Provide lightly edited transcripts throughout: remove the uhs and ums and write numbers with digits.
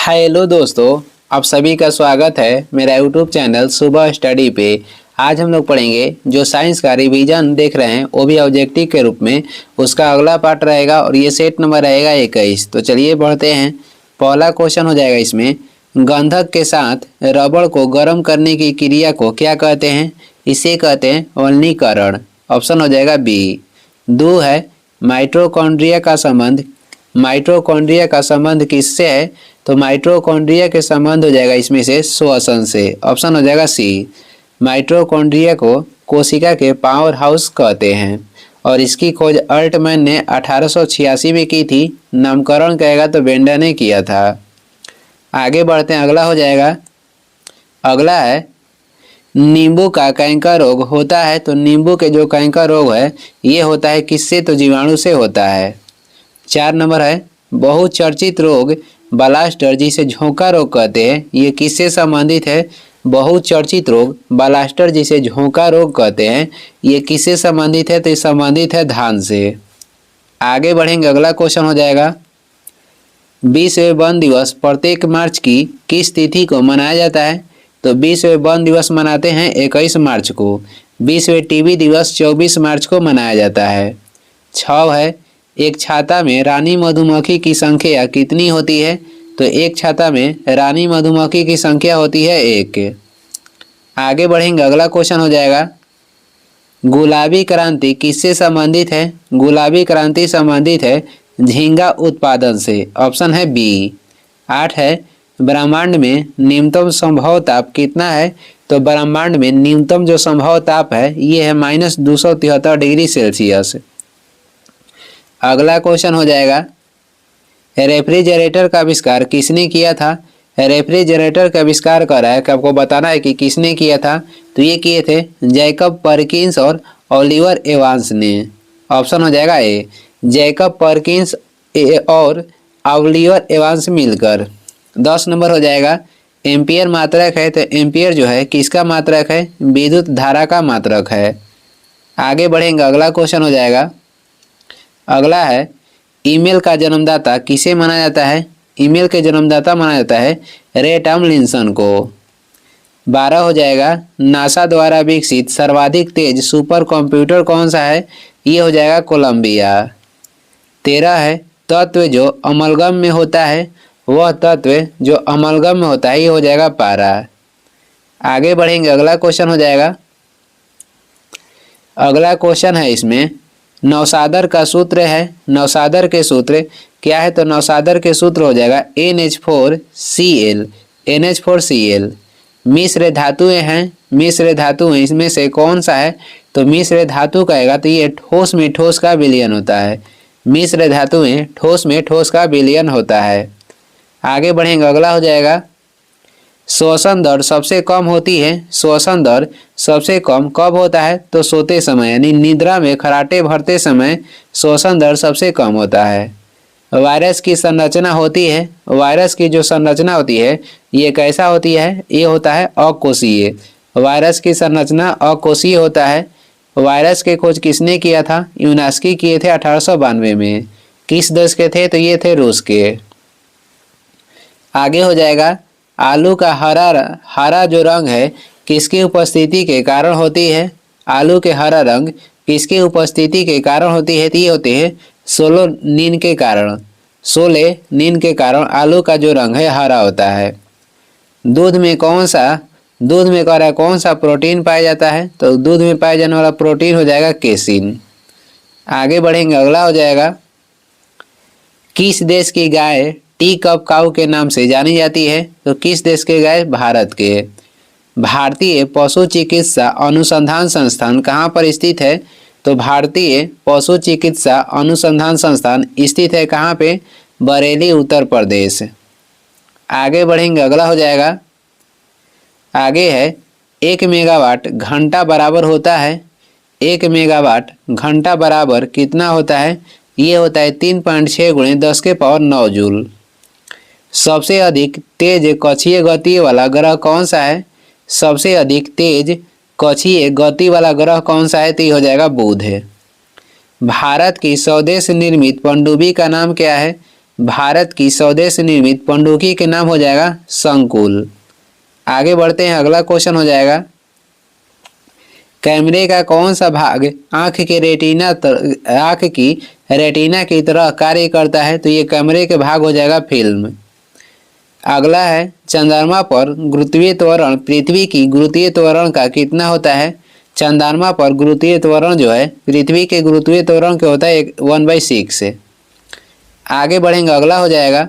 Hello दोस्तों, आप सभी का स्वागत है मेरा यूट्यूब चैनल सुबह स्टडी पे। आज हम लोग पढ़ेंगे जो साइंस का रिवीजन देख रहे हैं वो भी ऑब्जेक्टिव के रूप में, उसका अगला पार्ट रहेगा और ये सेट नंबर रहेगा 21। तो चलिए बढ़ते हैं। पहला क्वेश्चन हो जाएगा इसमें, गंधक के साथ रबड़ को गर्म करने की क्रिया को क्या कहते हैं? इसे कहते हैं वल्नीकरण। ऑप्शन हो जाएगा बी। दो है, माइटोकॉन्ड्रिया का संबंध किससे है? तो माइटोकॉन्ड्रिया के संबंध हो जाएगा इसमें से श्वसन से। ऑप्शन हो जाएगा सी। माइटोकॉन्ड्रिया को कोशिका के पावर हाउस कहते हैं और इसकी खोज अल्टमैन ने 1886 में की थी। नामकरण कहेगा तो बेंडा ने किया था। आगे बढ़ते हैं, अगला हो जाएगा। अगला है, नींबू का कैंकर रोग होता है। तो नींबू के जो कैंकर रोग है ये होता है किससे? तो जीवाणु से होता है। 4 नंबर है, बहुचर्चित रोग बालास्टर जिसे झोंका रोग कहते हैं, ये किससे संबंधित है? बहुचर्चित रोग बालास्टर जिसे झोंका रोग कहते हैं, ये किससे संबंधित है? तो ये संबंधित है धान से। आगे बढ़ेंगे, अगला क्वेश्चन हो जाएगा, विश्व वन दिवस प्रत्येक मार्च की किस तिथि को मनाया जाता है? तो विश्व वन दिवस मनाते हैं 21 मार्च को। विश्व टीबी दिवस 24 मार्च को मनाया जाता है। 6 है, एक छाता में रानी मधुमक्खी की संख्या कितनी होती है? तो एक छाता में रानी मधुमक्खी की संख्या होती है 1। आगे बढ़ेंगे, अगला क्वेश्चन हो जाएगा, गुलाबी क्रांति किससे संबंधित है? गुलाबी क्रांति संबंधित है झींगा उत्पादन से। ऑप्शन है बी। 8 है, ब्रह्मांड में न्यूनतम संभव ताप कितना है? तो ब्रह्मांड में न्यूनतम जो संभव ताप है ये है -273 डिग्री सेल्सियस। अगला क्वेश्चन हो जाएगा, रेफ्रिजरेटर का आविष्कार किसने किया था? रेफ्रिजरेटर का आविष्कार करा है कि आपको बताना है कि किसने किया था। तो ये किए थे जैकब पर्किंस और ओलिवर एवांस ने। ऑप्शन हो जाएगा ए। जैकब पर्किंस और ओलिवर एवांस मिलकर। 10 नंबर हो जाएगा, एम्पियर मात्रक है। तो एम्पियर जो है किसका मात्रक है? विद्युत धारा का मात्रक है। आगे बढ़ेंगे, अगला क्वेश्चन हो जाएगा। अगला है, ईमेल का जन्मदाता किसे माना जाता है? ईमेल के जन्मदाता माना जाता है रे टॉमलिंसन को। 12 हो जाएगा, नासा द्वारा विकसित सर्वाधिक तेज सुपर कंप्यूटर कौन सा है? ये हो जाएगा कोलंबिया। 13 है, तत्व जो अमलगम में होता है, वह तत्व जो अमलगम में होता है ये हो जाएगा पारा। आगे बढ़ेंगे, अगला क्वेश्चन हो जाएगा। अगला क्वेश्चन है इसमें, नौसादर का सूत्र है। नौसादर के सूत्र क्या है? तो नौसादर के सूत्र हो जाएगा NH4Cl। NH4Cl। मिश्र धातुएं हैं। मिश्र धातुएं इसमें से कौन सा है? तो मिश्र धातु कहेगा तो ये ठोस में ठोस का विलयन होता है। मिश्र धातुएं ठोस में ठोस का विलयन होता है। आगे बढ़ेंगे, अगला हो जाएगा, श्वसन दर सबसे कम होती है। श्वसन दर सबसे कम कब होता है? तो सोते समय यानी निद्रा में खराटे भरते समय श्वसन दर सबसे कम होता है। वायरस की संरचना होती है। वायरस की जो संरचना होती है ये कैसा होती है? ये होता है अकोशीय। वायरस की संरचना अकोशीय होता है। वायरस की खोज किसने किया था? यूनास्की किए थे 1892 में। किस देश के थे? तो ये थे रूस के। आगे हो जाएगा, आलू का हरा जो रंग है किसकी उपस्थिति के कारण होती है? आलू के हरा रंग किसकी उपस्थिति के कारण होती है? तो ये होती है सोलोनिन के कारण। सोलेनिन के कारण आलू का जो रंग है हरा होता है। दूध में कौन सा प्रोटीन पाया जाता है? तो दूध में पाया जाने वाला प्रोटीन हो जाएगा केसिन। आगे बढ़ेंगे, अगला हो जाएगा, किस देश की गाय टी कप काऊ के नाम से जानी जाती है? तो किस देश के गाय? भारत के। भारतीय पशु चिकित्सा अनुसंधान संस्थान कहाँ पर स्थित है? तो भारतीय पशु चिकित्सा अनुसंधान संस्थान स्थित है कहाँ पे? बरेली, उत्तर प्रदेश। आगे बढ़ेंगे, अगला हो जाएगा, आगे है, 1 मेगावाट घंटा बराबर होता है। 1 मेगावाट घंटा बराबर कितना होता है? ये होता है 3.6 × 10⁻⁹ जूल। सबसे अधिक तेज कक्षीय गति वाला ग्रह कौन सा है? सबसे अधिक तेज कक्षीय गति वाला ग्रह कौन सा है? तो ये हो जाएगा बुध है। भारत की स्वदेश निर्मित पनडुब्बी का नाम क्या है? भारत की स्वदेश निर्मित पनडुब्बी के नाम हो जाएगा संकुल। आगे बढ़ते हैं, अगला क्वेश्चन हो जाएगा, कैमरे का कौन सा भाग आंख की रेटिना की तरह कार्य करता है? तो ये कैमरे के भाग हो जाएगा फिल्म। अगला है, चंद्रमा पर गुरुत्वीय त्वरण पृथ्वी की गुरुत्वीय त्वरण का कितना होता है? चंद्रमा पर गुरुत्वीय त्वरण जो है पृथ्वी के गुरुत्वीय त्वरण के होता है 1/6 से। आगे बढ़ेंगे, अगला हो जाएगा,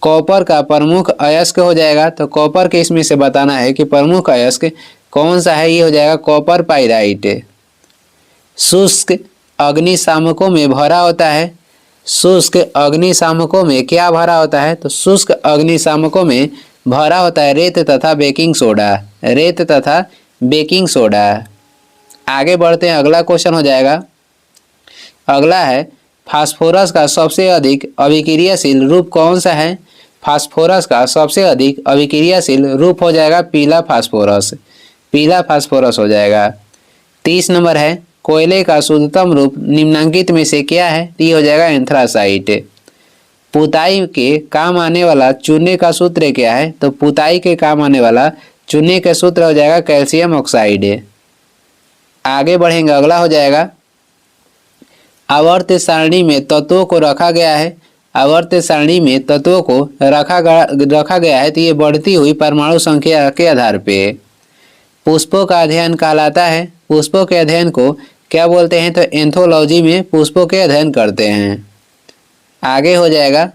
कॉपर का प्रमुख अयस्क हो जाएगा। तो कॉपर के इसमें से बताना है कि प्रमुख अयस्क कौन सा है? ये हो जाएगा कॉपर पाइराइट। शुष्क अग्निशामकों में भरा होता है। शुष्क अग्निशामकों में क्या भरा होता है? तो शुष्क अग्निशामकों में भरा होता है रेत तथा बेकिंग सोडा। रेत तथा बेकिंग सोडा। आगे बढ़ते हैं, अगला क्वेश्चन हो जाएगा, अगला है, फास्फोरस का सबसे अधिक अभिक्रियाशील रूप कौन सा है? फास्फोरस का सबसे अधिक अभिक्रियाशील रूप हो जाएगा पीला फास्फोरस। पीला फास्फोरस हो जाएगा। 30 नंबर है, कोयले का शुद्धतम रूप निम्नलिखित में से क्या है? ये हो जाएगा एंथ्रासाइट। पुताई के काम आने वाला चूने का सूत्र क्या है? तो पुताई के काम आने वाला चूने का सूत्र हो जाएगा कैल्शियम ऑक्साइड। आगे बढ़ेंगे, अगला हो जाएगा, आवर्त सारणी में तत्वों को रखा गया है। आवर्त सारणी में तत्वों को रखा गया है तो ये बढ़ती हुई परमाणु संख्या के आधार पे। पुष्पों का अध्ययन कहलाता है। पुष्पों के अध्ययन को क्या बोलते हैं? तो एंथोलॉजी में पुष्पों के अध्ययन करते हैं। आगे हो जाएगा,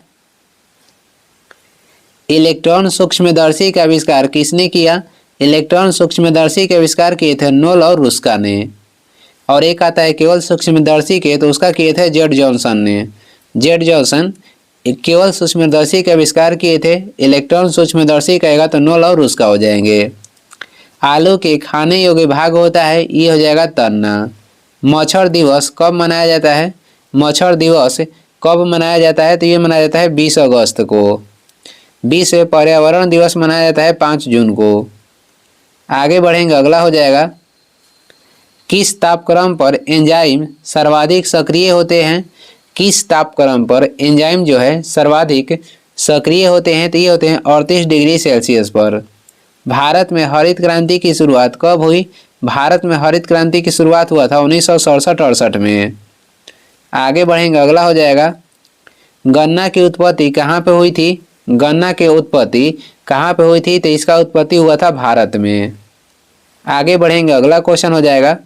इलेक्ट्रॉन सूक्ष्मदर्शी का आविष्कार किसने किया? इलेक्ट्रॉन सूक्ष्मदर्शी के आविष्कार किए थे नोल और रुस्का ने। और एक आता है केवल सूक्ष्मदर्शी के, तो उसका किए थे जेड जॉनसन ने। जेड जॉनसन केवल सूक्ष्मदर्शी के आविष्कार किए थे। इलेक्ट्रॉन सूक्ष्मदर्शी कहेगा तो नोल और रुस्का हो जाएंगे। आलू के खाने योग्य भाग होता है, ये हो जाएगा तना। मच्छर दिवस कब मनाया जाता है? मच्छर दिवस कब मनाया जाता है? तो ये मनाया जाता है 20 अगस्त को। विश्व पर्यावरण दिवस मनाया जाता है 5 जून को। आगे बढ़ेंगे, अगला हो जाएगा, किस तापक्रम पर एंजाइम सर्वाधिक सक्रिय होते हैं? किस तापक्रम पर एंजाइम जो है सर्वाधिक सक्रिय होते हैं? तो ये होते हैं 38 डिग्री सेल्सियस पर। भारत में हरित क्रांति की शुरुआत कब हुई? भारत में हरित क्रांति की शुरुआत हुआ था 1967-68 में। आगे बढ़ेंगे, अगला हो जाएगा, गन्ना की उत्पत्ति कहाँ पे हुई थी? गन्ना की उत्पत्ति कहाँ पे हुई थी? तो इसका उत्पत्ति हुआ था भारत में। आगे बढ़ेंगे, अगला क्वेश्चन हो जाएगा,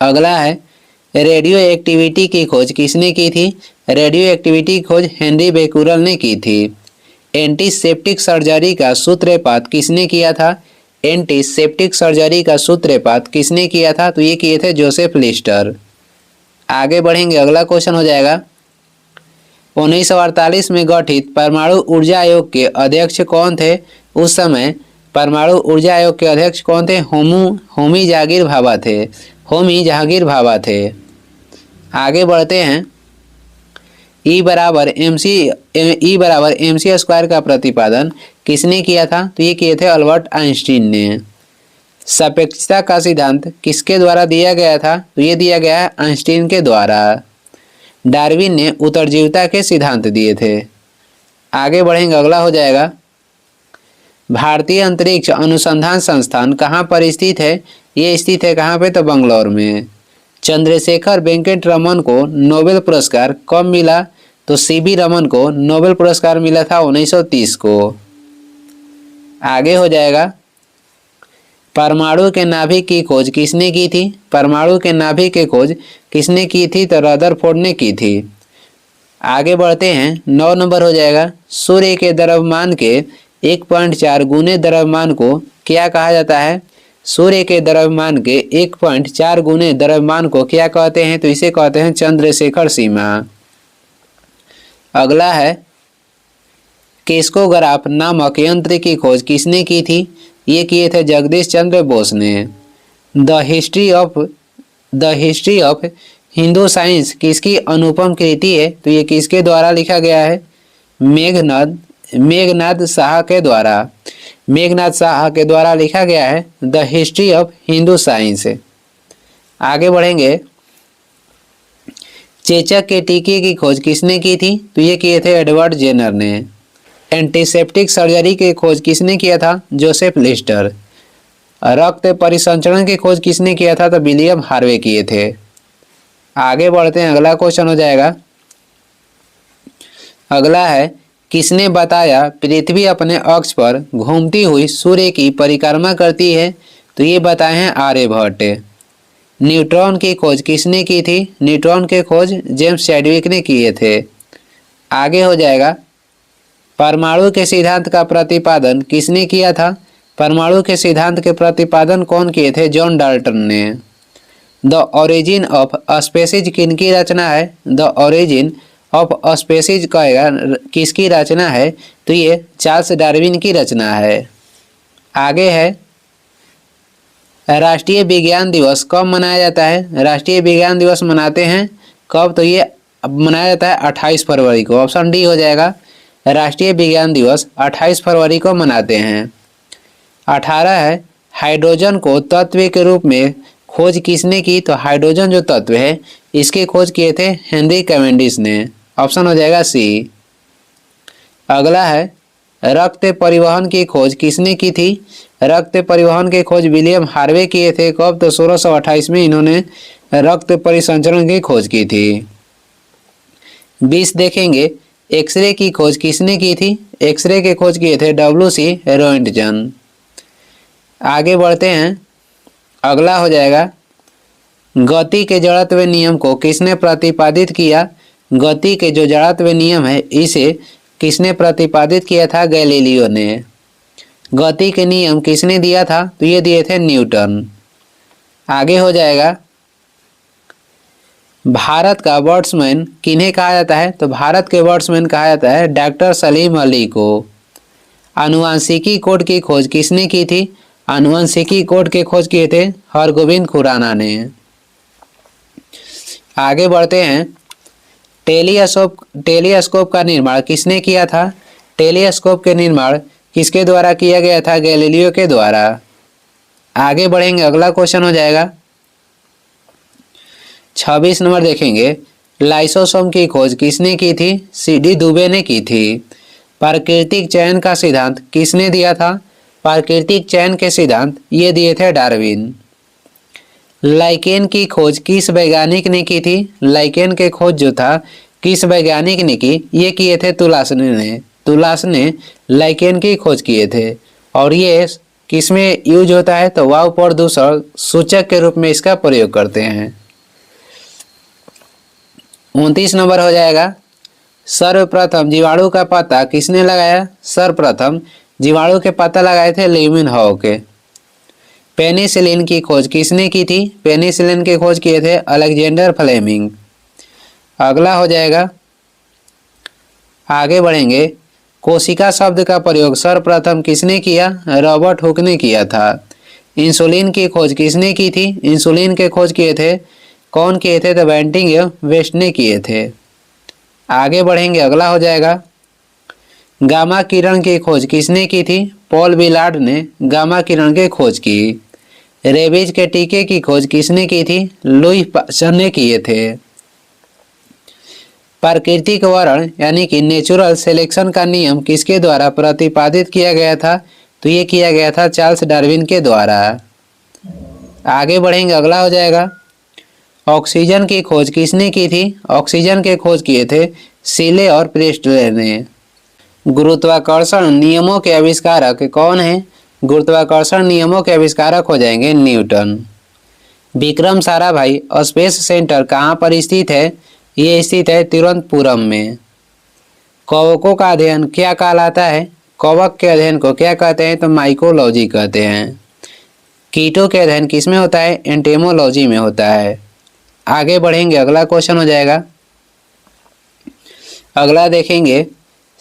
अगला है, रेडियो एक्टिविटी की खोज किसने की थी? रेडियो एक्टिविटी की खोज हेनरी बेकुरल ने की थी। एंटीसेप्टिक सर्जरी का सूत्रपात किसने किया था? एंटीसेप्टिक सर्जरी का सूत्रपात किसने किया था? तो ये किए थे जोसेफ लिस्टर। आगे बढ़ेंगे, अगला क्वेश्चन हो जाएगा, 1948 में गठित परमाणु ऊर्जा आयोग के अध्यक्ष कौन थे? उस समय परमाणु ऊर्जा आयोग के अध्यक्ष कौन थे? होमी जहांगीर भाभा थे। होमी जहांगीर भाभा थे। आगे बढ़ते हैं, E बराबर एम सी स्क्वायर का प्रतिपादन किसने किया था? तो ये किए थे अल्बर्ट आइंस्टीन ने। सापेक्षता का सिद्धांत किसके द्वारा दिया गया था? तो ये दिया गया है आइंस्टीन के द्वारा। डार्विन ने उत्तरजीविता के सिद्धांत दिए थे। आगे बढ़ेंगे, अगला हो जाएगा, भारतीय अंतरिक्ष अनुसंधान संस्थान कहाँ पर स्थित है? ये स्थित है कहाँ पे? तो बंगलौर में। चंद्रशेखर वेंकट रमन को नोबेल पुरस्कार कब मिला? तो सीवी रमन को नोबेल पुरस्कार मिला था 1930 को। आगे हो जाएगा, परमाणु के नाभिक की खोज किसने की थी? परमाणु के नाभिक की खोज किसने की थी? तो रदरफोर्ड ने की थी। आगे बढ़ते हैं, 9 नंबर हो जाएगा, सूर्य के द्रव्यमान के 1.4 गुने द्रव्यमान को क्या कहा जाता है? सूर्य के द्रव्यमान के 1.4 गुने द्रव्यमान को क्या कहते हैं? तो इसे कहते हैं चंद्रशेखर सीमा। अगला है, किस्कोग्राफ नामक यंत्र की खोज किसने की थी? ये किए थे जगदीश चंद्र बोस ने। The history of Hindu science किसकी अनुपम कृति है? तो ये किसके द्वारा लिखा गया है? मेघनाद शाह के द्वारा। मेघनाद शाह के द्वारा लिखा गया है the history of Hindu science. आगे बढ़ेंगे, चेचक के टीके की खोज किसने की थी? तो ये किए थे एडवर्ड जेनर ने। एंटीसेप्टिक सर्जरी की खोज किसने किया था? Joseph Lister. रक्त परिसंचरण की खोज किसने किया था? तो विलियम हार्वे किए थे। आगे बढ़ते हैं, अगला क्वेश्चन हो जाएगा। अगला है, किसने बताया पृथ्वी अपने अक्ष पर घूमती हुई सूर्य की परिक्रमा करती है? तो ये बताए हैं आर्यभट्ट। न्यूट्रॉन की खोज किसने की थी? न्यूट्रॉन के खोज जेम्स चैडविक ने किए थे। आगे हो जाएगा, परमाणु के सिद्धांत का प्रतिपादन किसने किया था? परमाणु के सिद्धांत के प्रतिपादन कौन किए थे? जॉन डाल्टन ने। द ओरिजिन ऑफ स्पेसीज किनकी रचना है? द ओरिजिन ऑफ स्पेसीज कहेगा किसकी रचना है? तो ये चार्ल्स डार्विन की रचना है। आगे है, राष्ट्रीय विज्ञान दिवस कब मनाया जाता है? राष्ट्रीय विज्ञान दिवस मनाते हैं कब? तो ये मनाया जाता है 28 फरवरी को। ऑप्शन डी हो जाएगा। राष्ट्रीय विज्ञान दिवस 28 फरवरी को मनाते हैं। 18 है, हाइड्रोजन को तत्व के रूप में खोज किसने की? तो हाइड्रोजन जो तत्व है इसकी खोज किए थे हेनरी कैवेंडिश ने। ऑप्शन हो जाएगा सी। अगला है, रक्त परिवहन की खोज किसने की थी? रक्त परिवहन की खोज विलियम हार्वे किए थे। कब? तो 1628 में इन्होंने रक्त परिसंचरण की खोज की थी। 20 देखेंगे, एक्सरे की खोज किसने की थी? एक्सरे की खोज किए थे डब्ल्यू.सी. रोएंटजन। आगे बढ़ते हैं, अगला हो जाएगा, गति के जड़त्व नियम को किसने प्रतिपादित किया? गति के जो जड़त्व नियम है इसे किसने प्रतिपादित किया था? गैलीलियो ने। गति के नियम किसने दिया था? तो ये दिए थे न्यूटन। आगे हो जाएगा, भारत का बैट्समैन किन्हें कहा जाता है? तो भारत के बैट्समैन कहा जाता है डॉक्टर सलीम अली को। आनुवंशिकी कोड की खोज किसने की थी? आनुवंशिकी कोड की खोज किए थे हरगोविंद खुराना ने। आगे बढ़ते हैं, टेलीस्कोप का निर्माण किसने किया था? टेलीस्कोप के निर्माण किसके द्वारा किया गया था? गैलीलियो के द्वारा। आगे बढ़ेंगे, अगला क्वेश्चन हो जाएगा 26 नंबर देखेंगे, लाइसोसोम की खोज किसने की थी? सी.डी. दुबे ने की थी। प्राकृतिक चयन का सिद्धांत किसने दिया था? प्राकृतिक चयन के सिद्धांत ये दिए थे डार्विन। लाइकेन की खोज किस वैज्ञानिक ने की थी? लाइकेन के खोज जो था किस वैज्ञानिक ने की? ये किए थे तुलासने ने। तुलासने लाइकेन की खोज किए थे। और ये किसमें यूज होता है? तो वायु प्रदूषण सूचक के रूप में इसका प्रयोग करते हैं। 29 नंबर हो जाएगा, सर्वप्रथम जीवाणु का पता किसने लगाया? सर्वप्रथम जीवाणु के पता लगाए थे लीउमेनहॉक। पेनिसिलिन की खोज किसने की थी? पेनिसिलिन की खोज किए थे अलेक्जेंडर फ्लेमिंग। अगला हो जाएगा, आगे बढ़ेंगे, कोशिका शब्द का प्रयोग सर्वप्रथम किसने किया? रॉबर्ट हुक ने किया था। इंसुलिन की खोज किसने की थी? इंसुलिन के खोज किए थे कौन किए थे? तो बेंटिंग वेस्ट ने किए थे। आगे बढ़ेंगे, अगला हो जाएगा, गामा किरण की खोज किसने की थी? पॉल विलार्ड ने गामा किरण की खोज की। रेबीज के टीके की खोज किसने की थी? लुई पास्चर ने किए थे। प्राकृतिक वर्ण यानी कि नेचुरल सिलेक्शन का नियम किसके द्वारा प्रतिपादित किया गया था? तो ये किया गया था चार्ल्स डार्विन के द्वारा। आगे बढ़ेंगे, अगला हो जाएगा, ऑक्सीजन की खोज किसने की थी? ऑक्सीजन के खोज किए थे सीले और प्रेस्टले ने। गुरुत्वाकर्षण नियमों के आविष्कारक कौन है? गुरुत्वाकर्षण नियमों के आविष्कारक हो जाएंगे Newton. Vikram Sarabhai space centre कहाँ पर स्थित है? ये स्थित है तिरुवनंतपुरम में। कवकों का अध्ययन क्या कहलाता है? कवक के अध्ययन को क्या कहते हैं? तो माइकोलॉजी कहते हैं। कीटों के अध्ययन किसमें होता है? एंटेमोलॉजी में होता है। आगे बढ़ेंगे, अगला क्वेश्चन हो जाएगा, अगला देखेंगे,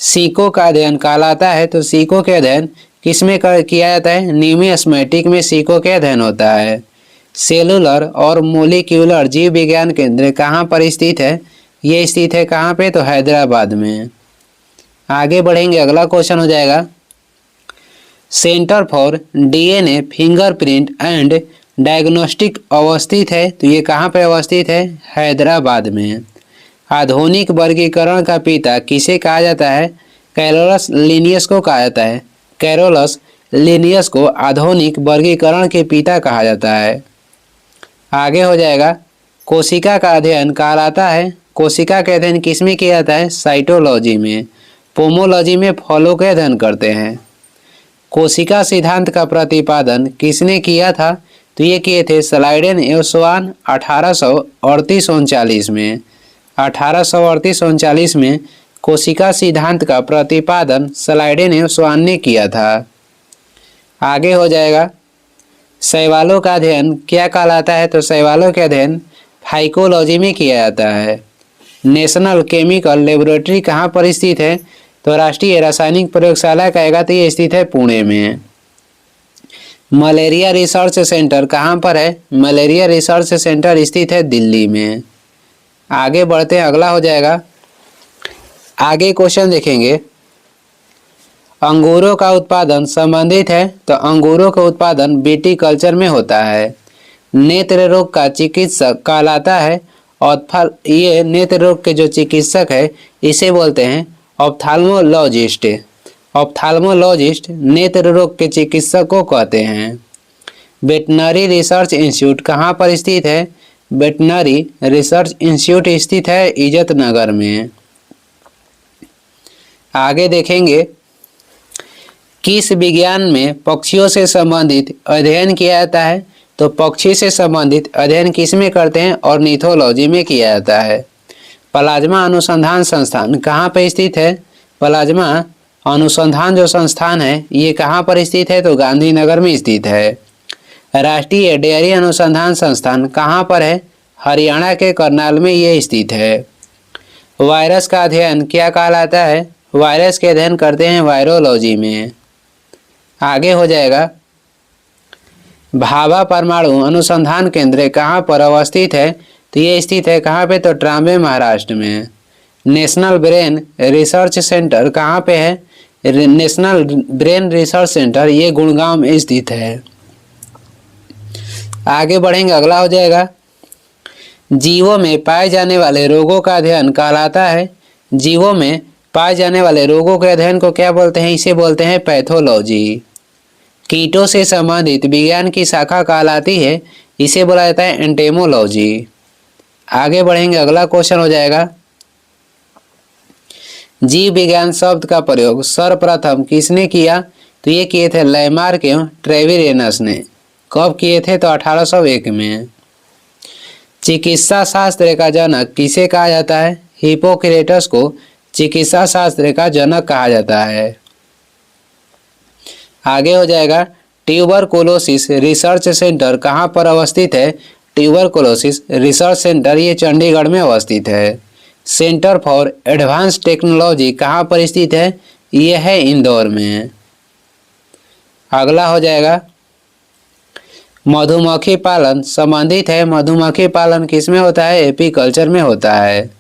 सीको का अध्ययन कहलाता है। तो सीको के अध्ययन किसमें किया जाता है? न्यूमिस्मेटिक में सीको के अध्ययन होता है। सेलुलर और मोलिक्यूलर जीव विज्ञान केंद्र कहाँ पर स्थित है? ये स्थित है कहाँ पे? तो हैदराबाद में। आगे बढ़ेंगे, अगला क्वेश्चन हो जाएगा, centre for DNA fingerprint and diagnostic अवस्थित है। तो ये कहाँ पे अवस्थित है? हैदराबाद में। आधुनिक वर्गीकरण का पिता किसे कहा जाता है? कैरोलस लिनियस को कहा जाता है। कैरोलस लिनियस को आधुनिक वर्गीकरण के पिता कहा जाता है। आगे हो जाएगा, कोशिका का अध्ययन कहलाता है। कोशिका का अध्ययन किस में किया जाता है? साइटोलॉजी में। पोमोलॉजी में फलों के अध्ययन करते हैं। कोशिका सिद्धांत का प्रतिपादन किसने किया था? तो ये किए थे स्लाइडेन एवं स्वान 1838-39 में। 1838-39 में कोशिका सिद्धांत का प्रतिपादन स्लाइडेन एवं स्वान ने किया था। आगे हो जाएगा, शैवालों का अध्ययन क्या कहलाता है? तो शैवालों का अध्ययन फाइकोलॉजी में किया जाता है। नेशनल केमिकल लेबोरेटरी कहाँ पर स्थित है? तो राष्ट्रीय रासायनिक प्रयोगशाला कहेगा तो ये स्थित है पुणे में। मलेरिया रिसर्च सेंटर कहाँ पर है? मलेरिया रिसर्च सेंटर स्थित है दिल्ली में। आगे बढ़ते हैं, अगला हो जाएगा, आगे क्वेश्चन देखेंगे, अंगूरों का उत्पादन संबंधित है। तो अंगूरों का उत्पादन विटीकल्चर में होता है। नेत्र रोग का चिकित्सक कहलाता है और ये नेत्र रोग के जो चिकित्सक है इसे बोलते हैं ऑप्थाल्मोलॉजिस्ट। ऑप्थाल्मोलॉजिस्ट नेत्र रोग के चिकित्सक को कहते हैं। वेटनरी रिसर्च इंस्टीट्यूट कहाँ पर स्थित है? वेटनरी रिसर्च इंस्टीट्यूट स्थित है इज्जत नगर में। आगे देखेंगे, किस विज्ञान में पक्षियों से संबंधित अध्ययन किया जाता है? तो पक्षी से संबंधित अध्ययन किस में करते हैं? ऑर्निथोलॉजी में किया जाता है। प्लाज्मा अनुसंधान संस्थान कहाँ पर स्थित है? प्लाज्मा अनुसंधान जो संस्थान है ये कहाँ पर स्थित है? तो गांधीनगर में स्थित है। राष्ट्रीय डेयरी अनुसंधान संस्थान कहाँ पर है? हरियाणा के करनाल में ये स्थित है। वायरस का अध्ययन क्या कहलाता है? वायरस के अध्ययन करते हैं वायरोलॉजी में। आगे हो जाएगा, भाभा परमाणु अनुसंधान केंद्र कहाँ पर अवस्थित है? तो ये स्थित है कहाँ पे? तो ट्राम्बे महाराष्ट्र में। नेशनल ब्रेन रिसर्च सेंटर कहाँ पे है? नेशनल ब्रेन रिसर्च सेंटर ये गुड़गांव में स्थित है। आगे बढ़ेंगे, अगला हो जाएगा, जीवों में पाए जाने वाले रोगों का अध्ययन कहलाता है। जीवों में पाए जाने वाले रोगों के अध्ययन को क्या बोलते हैं? इसे बोलते हैं पैथोलॉजी। कीटों से संबंधित विज्ञान की शाखा कहलाती है, इसे बोला जाता है एंटेमोलॉजी। आगे बढ़ेंगे, अगला क्वेश्चन हो जाएगा, जीव विज्ञान शब्द का प्रयोग सर्वप्रथम किसने किया? तो ये किए थे लैमार्क एवं ट्रेविरेनस ने। कब किए थे? तो 1801 में। चिकित्सा शास्त्र का जनक किसे कहा जाता है? हिप्पोक्रेटस को चिकित्सा शास्त्र का जनक कहा जाता है। आगे हो जाएगा, ट्यूबरकुलोसिस रिसर्च सेंटर कहाँ पर अवस्थित है? ट्यूबरकुलोसिस रिसर्च सेंटर ये चंडीगढ़ में अवस्थित है। सेंटर फॉर एडवांस टेक्नोलॉजी कहाँ पर स्थित है? ये है इंदौर में। अगला हो जाएगा, मधुमक्खी पालन संबंधित है। मधुमक्खी पालन किस में होता है? एपीकल्चर में होता है।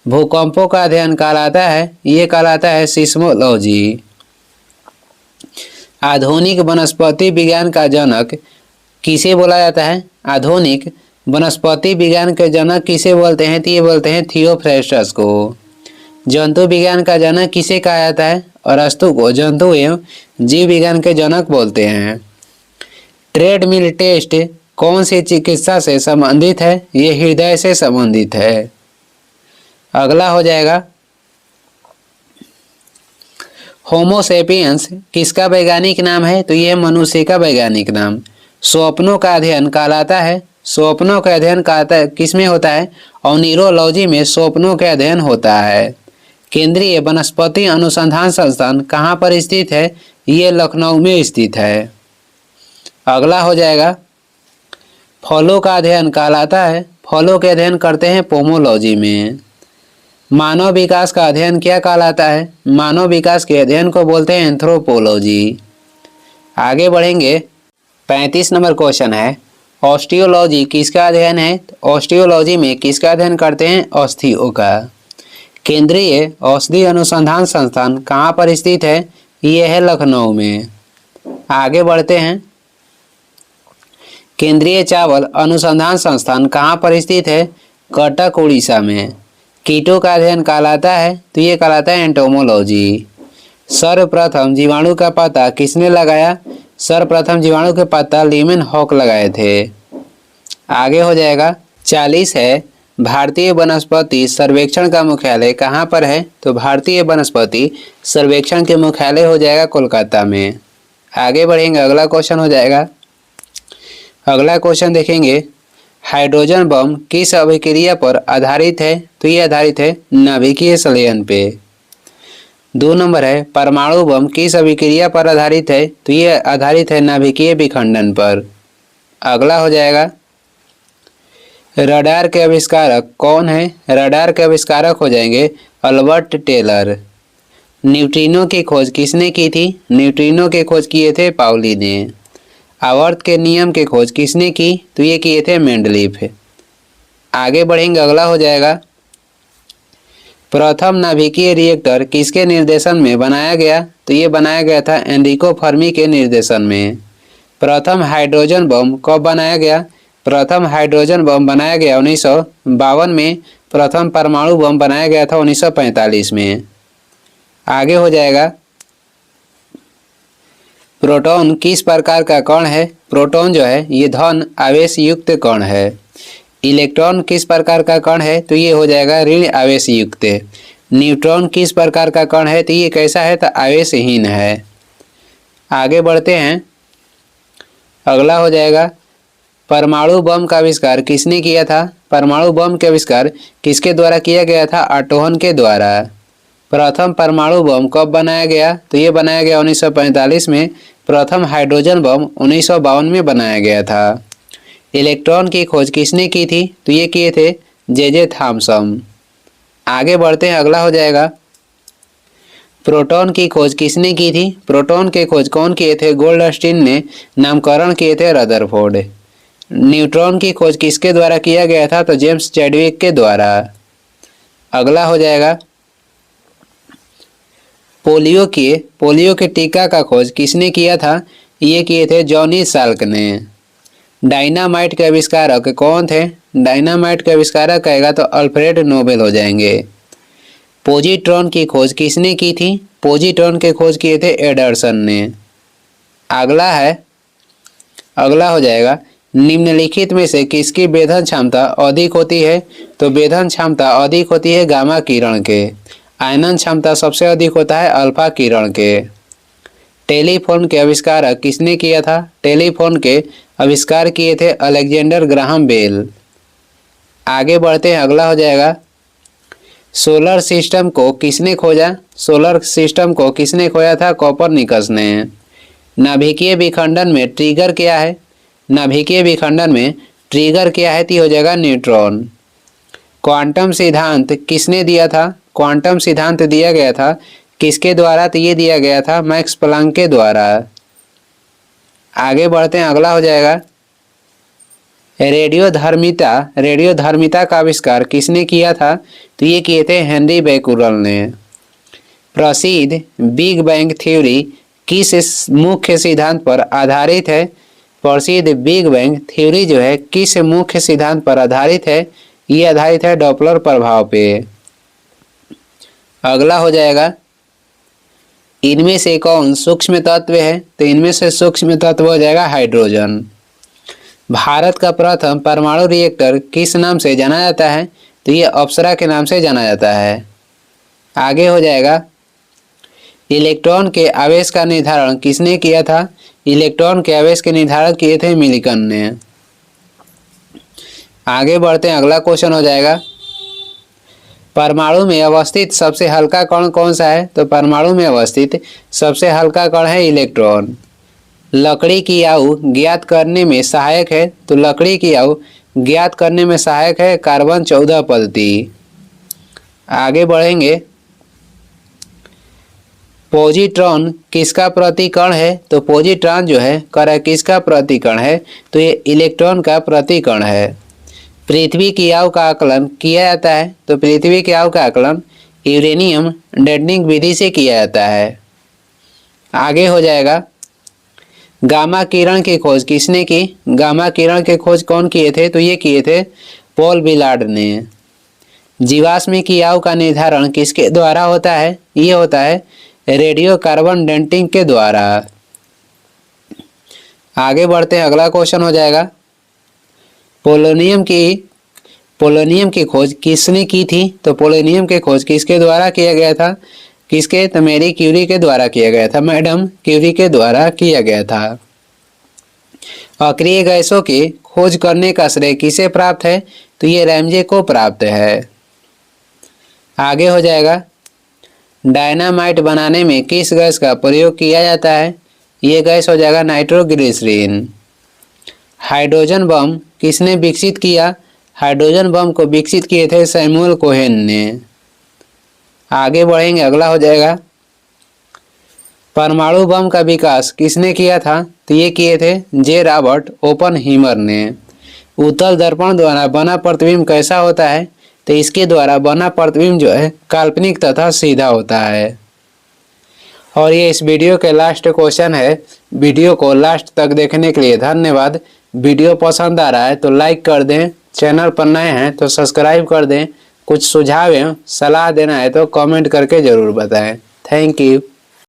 भूकंपों का अध्ययन कहलाता है, ये कहलाता है सिस्मोलॉजी। आधुनिक वनस्पति विज्ञान का जनक किसे बोला जाता है? आधुनिक वनस्पति विज्ञान के जनक किसे बोलते हैं? तो ये बोलते हैं थियोफ्रेस्टस को। जंतु विज्ञान का जनक किसे कहा जाता है? अरस्तु को जंतु एवं जीव विज्ञान के जनक बोलते हैं। ट्रेडमिल टेस्ट कौन सी चिकित्सा से संबंधित है? ये हृदय से संबंधित है। अगला हो जाएगा, होमोसेपियंस किसका वैज्ञानिक नाम है? तो ये मनुष्य का वैज्ञानिक नाम। स्वप्नों का अध्ययन कहलाता है। स्वप्नों का अध्ययन किस में होता है? ऑनिरोलॉजी में स्वप्नों का अध्ययन होता है। केंद्रीय वनस्पति अनुसंधान संस्थान कहाँ पर स्थित है? ये लखनऊ में स्थित है। अगला हो जाएगा, फलों का अध्ययन कहलाता है। फलों के अध्ययन करते हैं पोमोलॉजी में। मानव विकास का अध्ययन क्या कहलाता है? मानव विकास के अध्ययन को बोलते हैं एंथ्रोपोलॉजी। आगे बढ़ेंगे, 35 नंबर क्वेश्चन है, ऑस्टियोलॉजी किसका अध्ययन है? ऑस्टियोलॉजी में किसका अध्ययन करते हैं? अस्थियों का। केंद्रीय औषधि अनुसंधान संस्थान कहाँ पर स्थित है? ये है लखनऊ में। आगे बढ़ते हैं, केंद्रीय चावल अनुसंधान संस्थान कहाँ पर स्थित है? कटक उड़ीसा में। कीटों का अध्ययन कहलाता है? तो ये कहलाता है एंटोमोलॉजी। सर्वप्रथम जीवाणु का पता किसने लगाया? सर्वप्रथम जीवाणु के पता लीमेनहॉक लगाए थे। आगे हो जाएगा 40 है, भारतीय वनस्पति सर्वेक्षण का मुख्यालय कहाँ पर है? तो भारतीय वनस्पति सर्वेक्षण के मुख्यालय हो जाएगा कोलकाता में। आगे बढ़ेंगे, अगला क्वेश्चन हो जाएगा। अगला क्वेश्चन देखेंगे, हाइड्रोजन बम किस अभिक्रिया पर आधारित है? तो ये आधारित है नाभिकीय संलयन पे। 2 नंबर है, परमाणु बम किस अभिक्रिया पर आधारित है? तो ये आधारित है नाभिकीय विखंडन पर। अगला हो जाएगा, रडार के आविष्कारक कौन है? रडार के आविष्कारक हो जाएंगे अल्बर्ट टेलर। न्यूट्रिनो की खोज किसने की थी? न्यूट्रिनो की खोज किए थे पाउली ने। आवर्त के नियम की खोज किसने की? तो ये किए थे मेंडलीफ। आगे बढ़ेंगे, अगला हो जाएगा, प्रथम नाभिकीय रिएक्टर किसके निर्देशन में बनाया गया? तो ये बनाया गया था एनरिको फर्मी के निर्देशन में। प्रथम हाइड्रोजन बम कब बनाया गया? प्रथम हाइड्रोजन बम बनाया गया 1952 में। प्रथम परमाणु बम बनाया गया था 1945 में। आगे हो जाएगा, प्रोटॉन किस प्रकार का कण है? प्रोटॉन जो है ये धन आवेश युक्त कण है। इलेक्ट्रॉन किस प्रकार का कण है? तो ये हो जाएगा ऋण आवेश युक्त। न्यूट्रॉन किस प्रकार का कण है? तो ये कैसा है? तो आवेशहीन है। आगे बढ़ते हैं, अगला हो जाएगा, परमाणु बम का आविष्कार किसने किया था? परमाणु बम के आविष्कार किसके द्वारा किया गया था? ऑटोहन के द्वारा। प्रथम परमाणु बम कब बनाया गया? तो ये बनाया गया 1945 में। प्रथम हाइड्रोजन बम 1952 में बनाया गया था। इलेक्ट्रॉन की खोज किसने की थी? तो ये किए थे जे थॉमसन। आगे बढ़ते हैं, अगला हो जाएगा, प्रोटॉन की खोज किसने की थी? प्रोटॉन की खोज कौन किए थे? गोल्डस्टीन ने। नामकरण किए थे रदरफोर्ड। न्यूट्रॉन की खोज किसके द्वारा किया गया था? तो जेम्स चैडविक के द्वारा। अगला हो जाएगा, पोलियो के टीका का खोज किसने किया था? ये किए थे जॉनी साल्क ने। डायनामाइट के आविष्कारक कौन थे? डायनामाइट के आविष्कारक कहेगा तो अल्फ्रेड नोबेल हो जाएंगे। पोजिट्रॉन की खोज किसने की थी? पोजिट्रॉन के खोज किए थे एडरसन ने। अगला हो जाएगा, निम्नलिखित में से किसकी वेधन क्षमता अधिक होती है? तो वेधन क्षमता अधिक होती है गामा किरण के। आयनन क्षमता सबसे अधिक होता है अल्फा किरण के। टेलीफोन के आविष्कारक किसने किया था? टेलीफोन के आविष्कार किए थे अलेक्जेंडर ग्राहम बेल। आगे बढ़ते हैं, अगला हो जाएगा, सोलर सिस्टम को किसने खोजा? सोलर सिस्टम को किसने खोजा था? कोपरनिकस ने। नाभिकीय विखंडन में ट्रिगर क्या है? नाभिकीय विखंडन में ट्रिगर क्या है? तो हो जाएगा न्यूट्रॉन। क्वांटम सिद्धांत किसने दिया था? क्वांटम सिद्धांत दिया गया था किसके द्वारा? तो ये दिया गया था मैक्स प्लांक के द्वारा। आगे बढ़ते हैं, अगला हो जाएगा, रेडियोधर्मिता का आविष्कार किसने किया था? तो ये किए थे हेनरी बैकुरल ने। प्रसिद्ध बिग बैंग थ्योरी किस मुख्य सिद्धांत पर आधारित है? प्रसिद्ध बिग बैंग थ्योरी जो है किस मुख्य सिद्धांत पर आधारित है? ये आधारित है डॉपलर प्रभाव पे। अगला हो जाएगा, इनमें से कौन सूक्ष्म तत्व है? तो इनमें से सूक्ष्म तत्व हो जाएगा हाइड्रोजन। भारत का प्रथम परमाणु रिएक्टर किस नाम से जाना जाता है? तो ये अप्सरा के नाम से जाना जाता है। आगे हो जाएगा, इलेक्ट्रॉन के आवेश का निर्धारण किसने किया था? इलेक्ट्रॉन के आवेश के निर्धारण किए थे मिल्टन ने। आगे बढ़ते हैं, अगला क्वेश्चन हो जाएगा, परमाणु में अवस्थित सबसे हल्का कण कौन सा है? तो परमाणु में अवस्थित सबसे हल्का कण है इलेक्ट्रॉन। लकड़ी की आयु ज्ञात करने में सहायक है? तो लकड़ी की आयु ज्ञात करने में सहायक है कार्बन 14 पद्धति। आगे बढ़ेंगे, पॉजिट्रॉन किसका प्रतिकण है? तो पॉजिट्रॉन जो है किसका प्रतिकण है? तो ये इलेक्ट्रॉन का प्रतिकण है। पृथ्वी की आयु का आकलन किया जाता है? तो पृथ्वी की आयु का आकलन यूरेनियम डेटनिंग विधि से किया जाता है। आगे हो जाएगा, गामा किरण की खोज किसने की? गामा किरण की खोज कौन किए थे? तो ये किए थे पॉल विलार्ड ने। जीवाश्म की आयु का निर्धारण किसके द्वारा होता है? ये होता है रेडियो कार्बन डेटिंग के द्वारा। आगे बढ़ते हैं, अगला क्वेश्चन हो जाएगा पोलोनियम की खोज किसने की थी? तो पोलोनियम की खोज किसके द्वारा किया गया था? किसके? तो मैरी क्यूरी के द्वारा किया गया था, मैडम क्यूरी के द्वारा किया गया था। अक्रिय गैसों की खोज करने का श्रेय किसे प्राप्त है? तो ये रैमजे को प्राप्त है। आगे हो जाएगा डायनामाइट बनाने में किस गैस का प्रयोग किया जाता है? ये गैस हो जाएगा नाइट्रोग्लिसरीन। हाइड्रोजन बम किसने विकसित किया? हाइड्रोजन बम को विकसित किए थे सैमुअल कोहेन ने। आगे बढ़ेंगे, अगला हो जाएगा परमाणु बम का विकास किसने किया था? तो ये किए थे जे रॉबर्ट ओपनहीमर ने। उत्तल दर्पण द्वारा बना प्रतिबिंब कैसा होता है? तो इसके द्वारा बना प्रतिबिंब जो है काल्पनिक तथा सीधा होता है। और ये इस वीडियो के लास्ट क्वेश्चन है। वीडियो को लास्ट तक देखने के लिए धन्यवाद। वीडियो पसंद आ रहा है तो लाइक कर दें, चैनल पर नए हैं तो सब्सक्राइब कर दें। कुछ सुझाव एवं सलाह देना है तो कमेंट करके ज़रूर बताएं। Thank you.